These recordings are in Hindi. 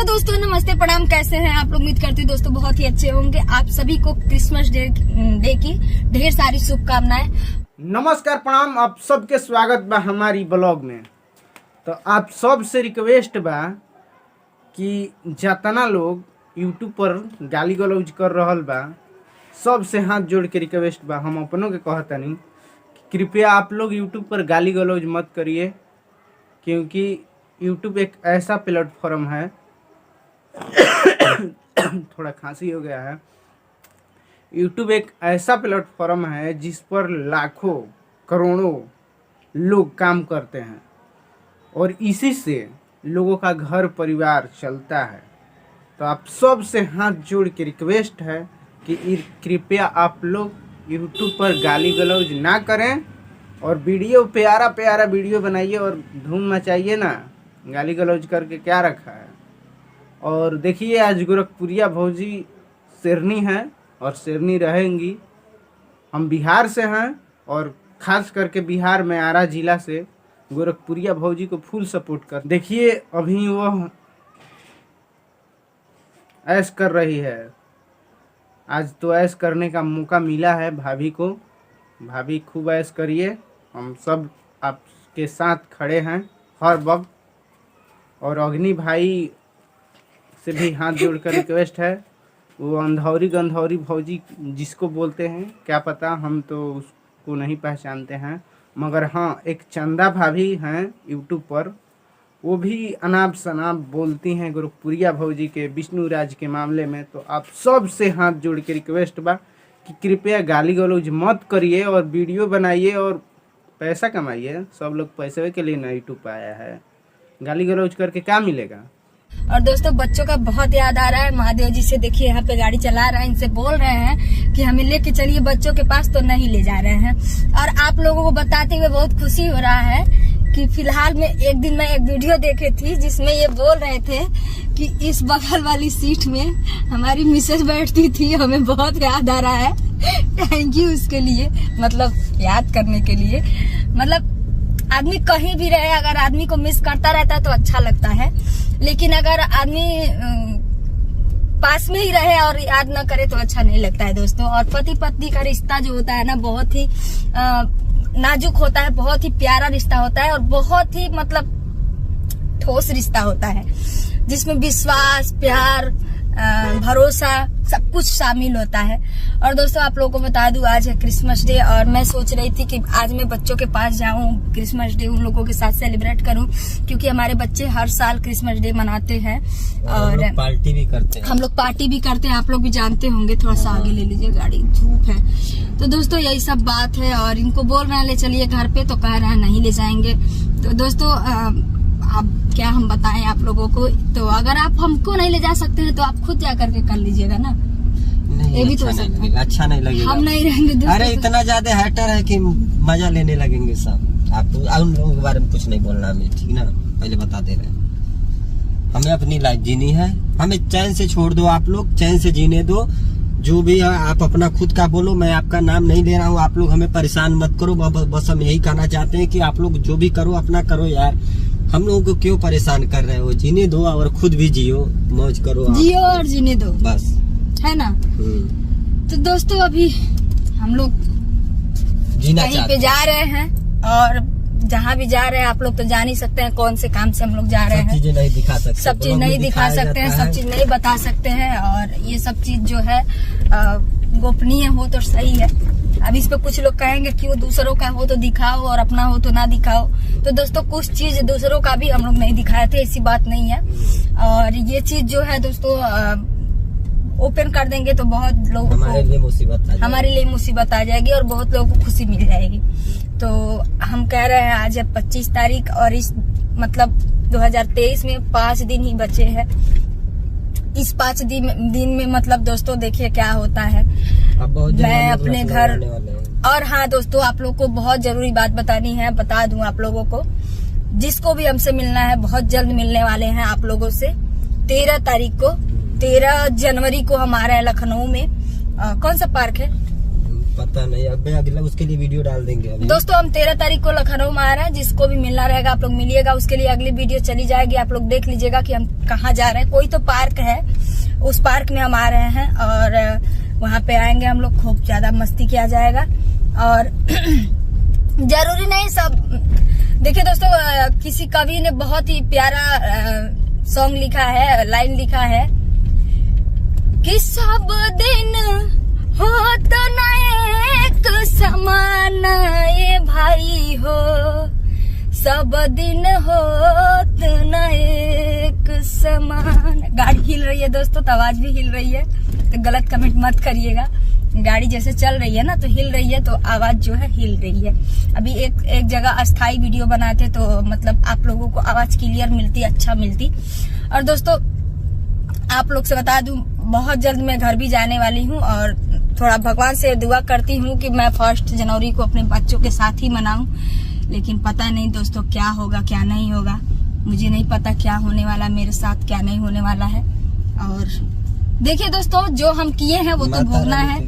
दोस्तों नमस्ते प्रणाम, कैसे हैं आप लोग। उम्मीद करती हूँ दोस्तों बहुत ही अच्छे होंगे। आप सभी को क्रिसमस डे की ढेर सारी शुभकामनाएं। नमस्कार प्रणाम, आप सबके स्वागत बा हमारी ब्लॉग में। तो आप सब से रिक्वेस्ट बा कि जितना लोग यूट्यूब पर गाली गलौज कर रहल बा, सब से हाथ जोड़ के रिक्वेस्ट बा, हम अपनों के कहतनी कि कृपया आप लोग यूट्यूब पर गाली गलौज मत करिए, क्योंकि यूट्यूब एक ऐसा प्लेटफॉर्म है थोड़ा खांसी हो गया है। यूट्यूब एक ऐसा प्लेटफॉर्म है जिस पर लाखों करोड़ों लोग काम करते हैं और इसी से लोगों का घर परिवार चलता है। तो आप सब से हाथ जोड़ के रिक्वेस्ट है कि कृपया आप लोग यूट्यूब पर गाली गलौज ना करें और वीडियो प्यारा प्यारा वीडियो बनाइए और धूम मचाइए ना। गाली गलौज करके क्या रखा है। और देखिए आज गोरखपुरिया भौजी शेरनी है और शेरनी रहेंगी। हम बिहार से हैं और ख़ास करके बिहार में आरा जिला से गोरखपुरिया भौजी को फुल सपोर्ट कर। देखिए अभी वो ऐश कर रही है। आज तो ऐश करने का मौका मिला है भाभी को। भाभी खूब ऐश करिए, हम सब आपके साथ खड़े हैं हर वक्त। और अग्नि भाई से भी हाथ जोड़कर रिक्वेस्ट है, वो अंधौरी गंधौरी भौजी जिसको बोलते हैं, क्या पता हम तो उसको नहीं पहचानते हैं, मगर हाँ एक चंदा भाभी हैं यूट्यूब पर, वो भी अनाप शनाप बोलती हैं गोरखपुरिया भौजी के विष्णु राज के मामले में। तो आप सब से हाथ जोड़ के रिक्वेस्ट बा कि कृपया गाली गलौज मत करिए और वीडियो बनाइए और पैसा कमाइए। सब लोग पैसे के लिए ना यूट्यूब पर आया है, गाली गलौज करके क्या मिलेगा। और दोस्तों बच्चों का बहुत याद आ रहा है। महादेव जी से देखिए यहाँ पे गाड़ी चला रहे हैं, इनसे बोल रहे हैं कि हमें लेके चलिए बच्चों के पास, तो नहीं ले जा रहे हैं। और आप लोगों को बताते हुए बहुत खुशी हो रहा है कि फिलहाल में एक दिन मैं एक वीडियो देखे थी जिसमें ये बोल रहे थे कि इस बगल वाली सीट में हमारी मिसेज बैठती थी। हमें बहुत याद आ रहा है। थैंक यू उसके लिए, मतलब याद करने के लिए। मतलब आदमी कहीं भी रहे, अगर आदमी को मिस करता रहता है तो अच्छा लगता है, लेकिन अगर आदमी पास में ही रहे और याद न करे तो अच्छा नहीं लगता है दोस्तों। और पति पत्नी का रिश्ता जो होता है ना, बहुत ही नाजुक होता है, बहुत ही प्यारा रिश्ता होता है और बहुत ही मतलब ठोस रिश्ता होता है, जिसमें विश्वास, प्यार, भरोसा सब कुछ शामिल होता है। और दोस्तों आप लोगों को बता दूं, आज है क्रिसमस डे और मैं सोच रही थी कि आज मैं बच्चों के पास जाऊं, क्रिसमस डे उन लोगों के साथ सेलिब्रेट करूं, क्योंकि हमारे बच्चे हर साल क्रिसमस डे मनाते हैं और पार्टी भी करते हैं। हम लोग पार्टी भी करते हैं, आप लोग भी जानते होंगे। थोड़ा सा आगे ले लीजिए, गाड़ी धूप है। तो दोस्तों यही सब बात है और इनको बोल रहे हैं ले चलिए घर पे, तो कह रहे हैं नहीं ले जाएंगे। तो दोस्तों अब क्या हम बताएं आप लोगों को। तो अगर आप हमको नहीं ले जा सकते हैं तो आप खुद जा करके कर लीजिएगा ना। नहीं, भी अच्छा, तो अच्छा नहीं लगेगा। हम नहीं रहेंगे। अरे इतना ज्यादा हैटर है कि मजा लेने लगेंगे सब। आप तो उन लोगों के बारे में कुछ नहीं बोलना हमें, ठीक ना, पहले बता दे रहे हैं। हमें अपनी लाइफ जीनी है, हमें चैन से छोड़ दो। आप लोग चैन से जीने दो। जो भी है आप अपना खुद का बोलो, मैं आपका नाम नहीं ले रहा हूँ। आप लोग हमें परेशान मत करो। बस हम यही कहना चाहते हैं कि आप लोग जो भी करो अपना करो यार। हम लोगों को क्यों परेशान कर रहे हो। जीने दो और खुद भी जियो, मौज करो, जियो और जीने दो, बस, है ना। तो दोस्तों अभी हम लोग जीना कहीं पे जा रहे हैं और जहाँ भी जा रहे हैं आप लोग तो जान ही सकते हैं कौन से काम से हम लोग जा रहे हैं। सब चीजें नहीं दिखा सकते, सब चीज नहीं दिखा सकते हैं, सब चीज नहीं बता सकते हैं। और ये सब चीज जो है गोपनीय हो तो सही है। अब इस पे कुछ लोग कहेंगे क्यों दूसरों का हो तो दिखाओ और अपना हो तो ना दिखाओ। तो दोस्तों कुछ चीज दूसरों का भी हम लोग नहीं दिखाए थे, ऐसी बात नहीं है। और ये चीज जो है दोस्तों ओपन कर देंगे तो बहुत लोगों को हमारे लिए मुसीबत आ जाएगी और बहुत लोगों को खुशी मिल जाएगी। तो हम कह रहे हैं आज है 25 तारीख और इस मतलब 2023 में 5 दिन ही बचे हैं। इस 5 दिन में मतलब दोस्तों देखिए क्या होता है। मैं अपने घर और हाँ दोस्तों आप लोग को बहुत जरूरी बात बतानी है, बता दूं आप लोगों को। जिसको भी हमसे मिलना है बहुत जल्द मिलने वाले हैं आप लोगों से। 13 तारीख को 13 जनवरी को हम आ रहे हैं लखनऊ में। कौन सा पार्क है? पता नहीं, अब अगला उसके लिए वीडियो डाल देंगे अभी। दोस्तों हम 13 तारीख को लखनऊ में आ रहे हैं, जिसको भी मिलना रहेगा आप लोग मिलिएगा, उसके लिए अगली वीडियो चली जाएगी। आप लोग देख लीजिएगा कि हम कहाँ जा रहे हैं। कोई तो पार्क है, उस पार्क में हम आ रहे हैं और वहाँ पे आएंगे हम लोग, खूब ज्यादा मस्ती किया जाएगा। और जरूरी नहीं सब, देखिए दोस्तों किसी कवि ने बहुत ही प्यारा सॉन्ग लिखा है, लाइन लिखा है कि सब दिन होत न एक समान ए भाई हो, सब दिन होत न एक समान। गाड़ी हिल रही है दोस्तों, तो आवाज भी हिल रही है, तो गलत कमेंट मत करिएगा। गाड़ी जैसे चल रही है ना तो हिल रही है, तो आवाज जो है हिल रही है। अभी एक जगह अस्थाई वीडियो बनाते तो मतलब आप लोगों को आवाज क्लियर मिलती, अच्छा मिलती। और दोस्तों आप लोग से बता दूं, बहुत जल्द मैं घर भी जाने वाली हूं और थोड़ा भगवान से दुआ करती हूं कि मैं 1 जनवरी को अपने बच्चों के साथ ही मनाऊं। लेकिन पता नहीं दोस्तों क्या होगा क्या नहीं होगा, मुझे नहीं पता क्या होने वाला मेरे साथ, क्या नहीं होने वाला है। और देखिए दोस्तों जो हम किए हैं वो तो भोगना है।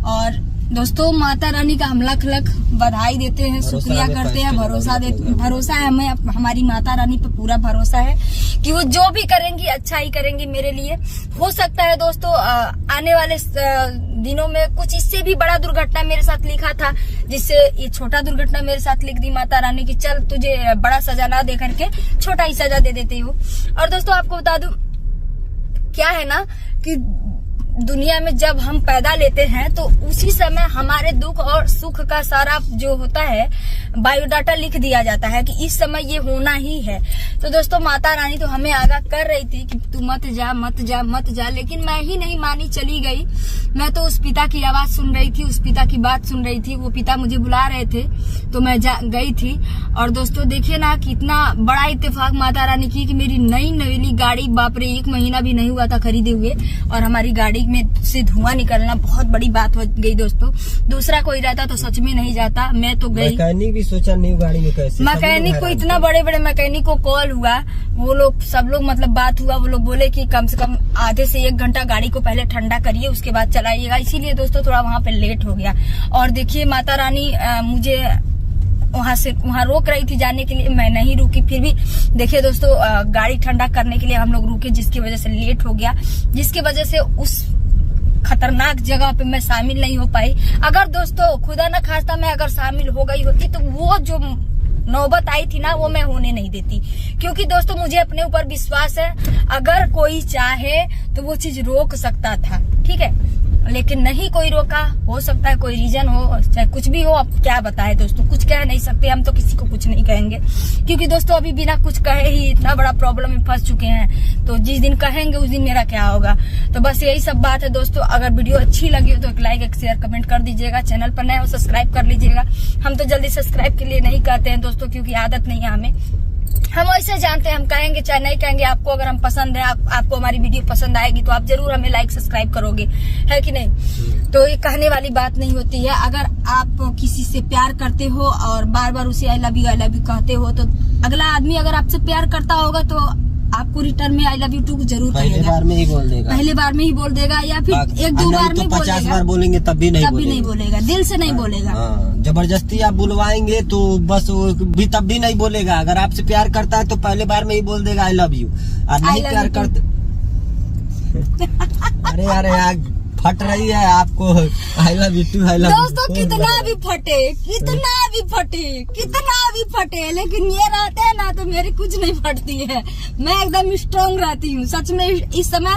और दोस्तों माता रानी का हम लाख बधाई देते हैं, शुक्रिया करते हैं, भरोसा है हमें, हमारी माता रानी पे पूरा भरोसा है कि वो जो भी करेंगी अच्छा ही करेंगी मेरे लिए। हो सकता है दोस्तों आने वाले दिनों में कुछ इससे भी बड़ा दुर्घटना मेरे साथ लिखा था, जिससे ये छोटा दुर्घटना मेरे साथ लिख दी माता रानी की, चल तुझे बड़ा सजा ना दे करके छोटा ही सजा दे देती हूँ। और दोस्तों आपको बता दूं क्या है ना कि दुनिया में जब हम पैदा लेते हैं तो उसी समय हमारे दुख और सुख का सारा जो होता है बायोडाटा लिख दिया जाता है कि इस समय ये होना ही है। तो दोस्तों माता रानी तो हमें आगाह कर रही थी कि तू मत जा मत जा मत जा, लेकिन मैं ही नहीं मानी, चली गई। मैं तो उस पिता की आवाज सुन रही थी, उस पिता की बात सुन रही थी, वो पिता मुझे बुला रहे थे तो मैं गई थी। और दोस्तों देखिए ना कितना बड़ा इत्तेफाक माता रानी की कि मेरी नई नवेली गाड़ी, बाप रे 1 महीना भी नहीं हुआ था खरीदे हुए, और हमारी गाड़ी में से धुआं निकलना बहुत बड़ी बात हो गई दोस्तों। दूसरा कोई रहता तो सच में नहीं जाता, मैं तो गई। मैकेनिक भी सोचा न्यू गाड़ी में कैसे, मैकेनिक को इतना बड़े मैकेनिक को कॉल हुआ, वो लोग सब लोग मतलब बात हुआ, वो लोग बोले कि कम से कम आधे से 1 घंटा गाड़ी को पहले ठंडा करिए उसके बाद चलाइएगा। इसीलिए दोस्तों थोड़ा वहाँ पे लेट हो गया। और देखिए माता रानी मुझे वहाँ रोक रही थी जाने के लिए, मैं नहीं रुकी। फिर भी देखिए दोस्तों गाड़ी ठंडा करने के लिए हम लोग रुके, जिसकी वजह से लेट हो गया, जिसकी वजह से उस खतरनाक जगह पे मैं शामिल नहीं हो पाई। अगर दोस्तों खुदा न खास्ता मैं अगर शामिल हो गई होती तो वो जो नौबत आई थी ना वो मैं होने नहीं देती, क्योंकि दोस्तों मुझे अपने ऊपर विश्वास है, अगर कोई चाहे तो वो चीज रोक सकता था, ठीक है, लेकिन नहीं कोई रोका। हो सकता है कोई रीजन हो, चाहे कुछ भी हो, अब क्या बताए दोस्तों, कुछ कह नहीं सकते हम तो, किसी को कुछ नहीं कहेंगे, क्योंकि दोस्तों अभी बिना कुछ कहे ही इतना बड़ा प्रॉब्लम में फंस चुके हैं। तो जिस दिन कहेंगे उस दिन मेरा क्या होगा। तो बस यही सब बात है दोस्तों। अगर वीडियो अच्छी लगी हो तो एक लाइक, एक शेयर, कमेंट कर दीजिएगा। चैनल पर नए हो सब्सक्राइब कर लीजिएगा। हम तो जल्दी सब्सक्राइब के लिए नहीं कहते हैं दोस्तों, क्योंकि आदत नहीं है हमें, हम ऐसे जानते हैं, हम कहेंगे चाहे नहीं कहेंगे। आपको अगर हम पसंद है, आपको हमारी वीडियो पसंद आएगी तो आप जरूर हमें लाइक सब्सक्राइब करोगे, है कि नहीं। तो ये कहने वाली बात नहीं होती है। अगर आप किसी से प्यार करते हो और बार बार उसे आई लव यू कहते हो, तो अगला आदमी अगर आपसे प्यार करता होगा तो आपको रिटर्न में आई लव यू टू जरूर कहेगा। पहले बार में ही बोल देगा, पहले बार में ही बोल देगा, या फिर 1-2 बार में बोलेगा। 50 बार बोलेंगे तब भी नहीं बोलेगा, दिल से नहीं बोलेगा। जबरदस्ती आप बुलवाएंगे तो बस वो भी तब भी नहीं बोलेगा। अगर आपसे प्यार करता है तो पहले बार में ही बोल देगा आई लव यू। और नहीं प्यार करते अरे यार यार फट रही है आपको I love you too, I love you. दोस्तों कितना भी फटे लेकिन ये रहते हैं ना तो मेरी कुछ नहीं फटती है, मैं एकदम स्ट्रांग रहती हूँ सच में। इस समय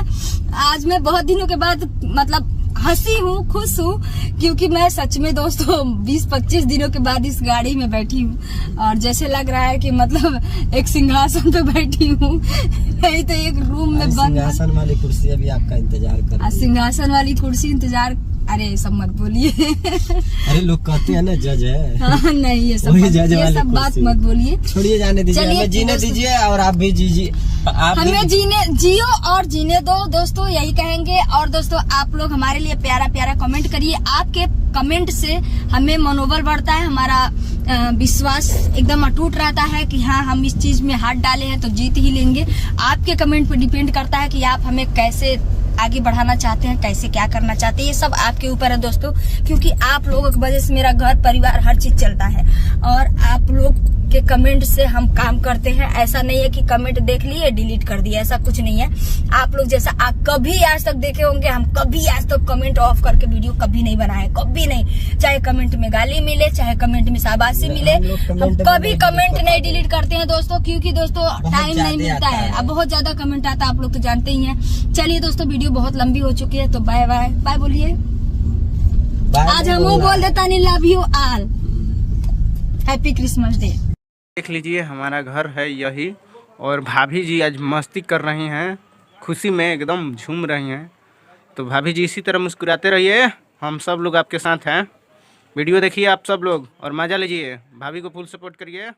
आज मैं बहुत दिनों के बाद मतलब हंसी हूँ, खुश हूँ, क्योंकि मैं सच में दोस्तों 20-25 दिनों के बाद इस गाड़ी में बैठी हूँ और जैसे लग रहा है कि मतलब एक सिंहासन पे बैठी हूँ, नहीं तो एक रूम में बंद। सिंहासन वाली कुर्सी अभी आपका इंतजार कर रही है। सिंहासन वाली कुर्सी इंतजार, अरे सब मत बोलिए अरे लोग कहते हैं ना जज है। हाँ, नहीं ये सब बात मत बोलिए, छोड़िए जाने दीजिए, हमें जीने दीजिए और आप भी जीजिए, हमें जियो और जीने दो दोस्तों, यही कहेंगे। और दोस्तों आप लोग हमारे लिए प्यारा प्यारा कमेंट करिए, आपके कमेंट से हमें मनोबल बढ़ता है, हमारा विश्वास एकदम अटूट रहता है कि हाँ हम इस चीज में हाथ डाले हैं तो जीत ही लेंगे। आपके कमेंट पर डिपेंड करता है कि आप हमें कैसे आगे बढ़ाना चाहते हैं, कैसे क्या करना चाहते हैं, ये सब आपके ऊपर है दोस्तों। क्योंकि आप लोगों की वजह से मेरा घर परिवार हर चीज चलता है और आप लोग के कमेंट से हम काम करते हैं। ऐसा नहीं है कि कमेंट देख लिए डिलीट कर दिया, ऐसा कुछ नहीं है। आप लोग जैसा आप कभी आज तक देखे होंगे, हम कभी आज तक कमेंट ऑफ करके वीडियो कभी नहीं बनाए, कभी नहीं। चाहे कमेंट में गाली मिले, चाहे कमेंट में शाबाशी मिले, हम कभी कमेंट नहीं डिलीट करते हैं दोस्तों। क्योंकि दोस्तों टाइम नहीं मिलता है, अब बहुत ज्यादा कमेंट आता है, आप लोग तो जानते ही हैं। चलिए दोस्तों, वीडियो बहुत लंबी हो चुकी है, तो बाय बाय। बाय बोलिए। आज हम बोल देता नहीं, love you all, happy Christmas day. देख लीजिए हमारा घर है यही, और भाभी जी आज मस्ती कर रही हैं, खुशी में एकदम झूम रही हैं। तो भाभी जी इसी तरह मुस्कुराते रहिए, हम सब लोग आपके साथ हैं। वीडियो देखिए आप सब लोग और मज़ा लीजिए, भाभी को फुल सपोर्ट करिए।